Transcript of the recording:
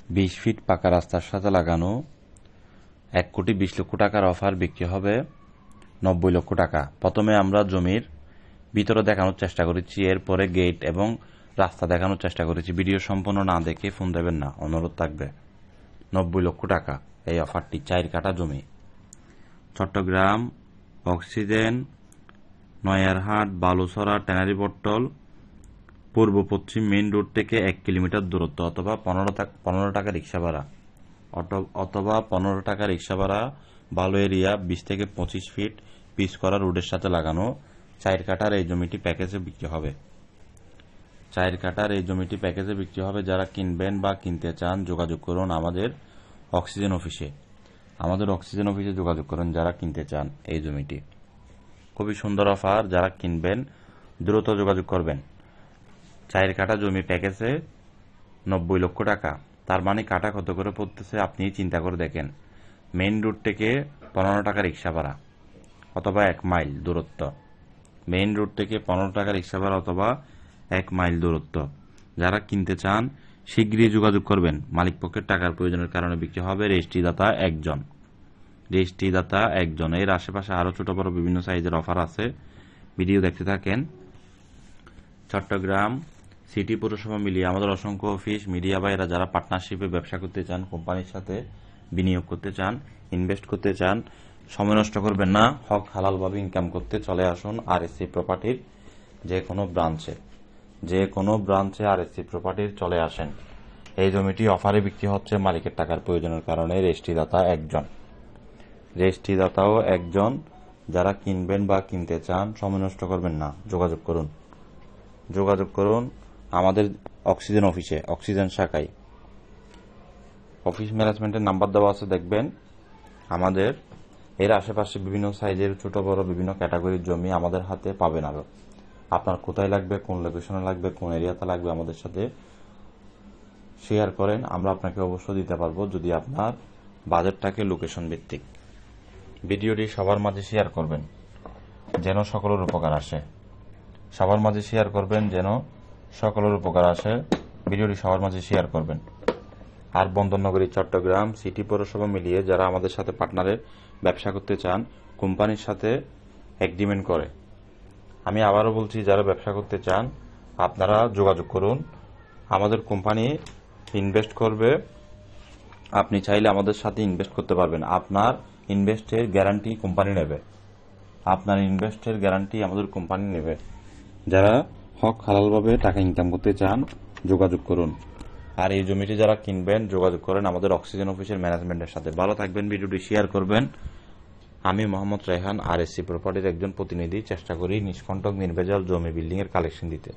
20 fit পাকা রাস্তার সাথে লাগানো 1,20,00,000 টাকার অফার বিক্রি হবে 90 লক্ষ টাকা। প্রথমে আমরা জমির ভিতরে দেখানোর চেষ্টা করেছি, এরপরে গেট এবং রাস্তা দেখানোর চেষ্টা করেছি। ভিডিও সম্পূর্ণ না দেখে ফোন দেবেন না, অনুরোধ থাকবে। 90 লক্ষ টাকা এই অফারটি, 4 কাঠা জমি, চট্টগ্রাম অক্সিজেন, নয়ারহাট, বালুছড়া, ট্যানারিপট্টল, পূর্ব পশ্চিম মেইন রোড থেকে 1 কিলোমিটার দূরত্ব, অথবা 15 টাকা রিক্সা ভাড়া, অথবা 15 টাকা রিক্সা ভাড়া। ভালো এরিয়া, 20 থেকে 25 ফিট পিচ করা রোডের সাথে লাগানো 4 কাঠার এই জমিটি প্যাকেজে বিক্রি হবে। 4 কাঠার এই জমিটি প্যাকেজে বিক্রি হবে। যারা কিনবেন বা কিনতে চান যোগাযোগ করুন আমাদের অক্সিজেন অফিসে। যোগাযোগ করুন যারা কিনতে চান এই জমিটি। খুবই সুন্দর অফার, যারা কিনবেন দ্রুত যোগাযোগ করবেন। 4 কাঠা জমি প্যাকেজে 90 লক্ষ টাকা। তার মানে কাঠা কত করে পড়তেছে আপনি চিন্তা করে দেখেন। মেইন রোড থেকে 15 টাকা রিক্সা ভাড়া অথবা 1 মাইল দূরত্ব। মেইন রোড থেকে 15 টাকা রিক্সা ভাড়া অথবা 1 মাইল দূরত্ব। যারা কিনতে চান শীঘ্রই যোগাযোগ করবেন। মালিকপক্ষের টাকার প্রয়োজনের কারণে বিক্রি হবে। রেজিস্ট্রিদাতা একজন। এর আশেপাশে আরো ছোট বড় বিভিন্ন সাইজের অফার আছে, ভিডিও দেখতে থাকেন। চট্টগ্রাম সিটি পৌরসভা মিলিয়ে আমাদের অসংখ্য অফিস। মিডিয়া ভাইরা যারা পার্টনারশিপে ব্যবসা করতে চান, কোম্পানির সাথে বিনিয়োগ করতে চান, ইনভেস্ট করতে চান, সময় নষ্ট করবেন না, হক হালালভাবে ইনকাম করতে চলে আসুন আরএসসি প্রপার্টির যে কোনো ব্রাঞ্চে আরএসসি প্রপার্টির চলে আসেন। এই জমিটি অফারে বিক্রি হচ্ছে মালিকের টাকার প্রয়োজনের কারণে। রেজিস্ট্রিদাতাও একজন। যারা কিনবেন বা কিনতে চান সময় নষ্ট করবেন না, যোগাযোগ করুন আমাদের অক্সিজেন অফিসে, অক্সিজেন শাখায়। অফিস ম্যানেজমেন্টের নাম্বার দেওয়া আছে, দেখবেন। আমাদের এর আশেপাশে বিভিন্ন সাইজের ছোট বড় বিভিন্ন ক্যাটাগরির জমি আমাদের হাতে পাবেন। আরো আপনার কোথায় লাগবে, কোন লোকেশনে লাগবে, কোন এরিয়াতে লাগবে আমাদের সাথে শেয়ার করেন, আমরা আপনাকে অবশ্যই দিতে পারবো, যদি আপনার বাজেট থাকে লোকেশন ভিত্তিক। ভিডিওটি সবার মাঝে শেয়ার করবেন যেন সকলের উপকার আসে। ভিডিওটি সবার মাঝে শেয়ার করবেন। আর বন্দরনগরী চট্টগ্রাম সিটি পৌরসভা মিলিয়ে যারা আমাদের সাথে পার্টনারের ব্যবসা করতে চান, কোম্পানির সাথে এগ্রিমেন্ট করে, আমি আবারও বলছি, যারা ব্যবসা করতে চান আপনারা যোগাযোগ করুন। আমাদের কোম্পানি ইনভেস্ট করবে, আপনি চাইলে আমাদের সাথে ইনভেস্ট করতে পারবেন। আপনার ইনভেস্টের গ্যারান্টি আমাদের কোম্পানি নেবে। যারা হক হালালভাবে টাকা ইনকাম করতে চান যোগাযোগ করুন। আর এই জমিটি যারা কিনবেন যোগাযোগ করেন আমাদের অক্সিজেন অফিসের ম্যানেজমেন্টের সাথে। ভালো থাকবেন, ভিডিওটি শেয়ার করবেন। আমি মোহাম্মদ রায়হান, আরএসসি প্রপার্টির একজন প্রতিনিধি। চেষ্টা করি নিষ্কণ্টক নির্ভেজাল জমি বিল্ডিং এর কালেকশন দিতে।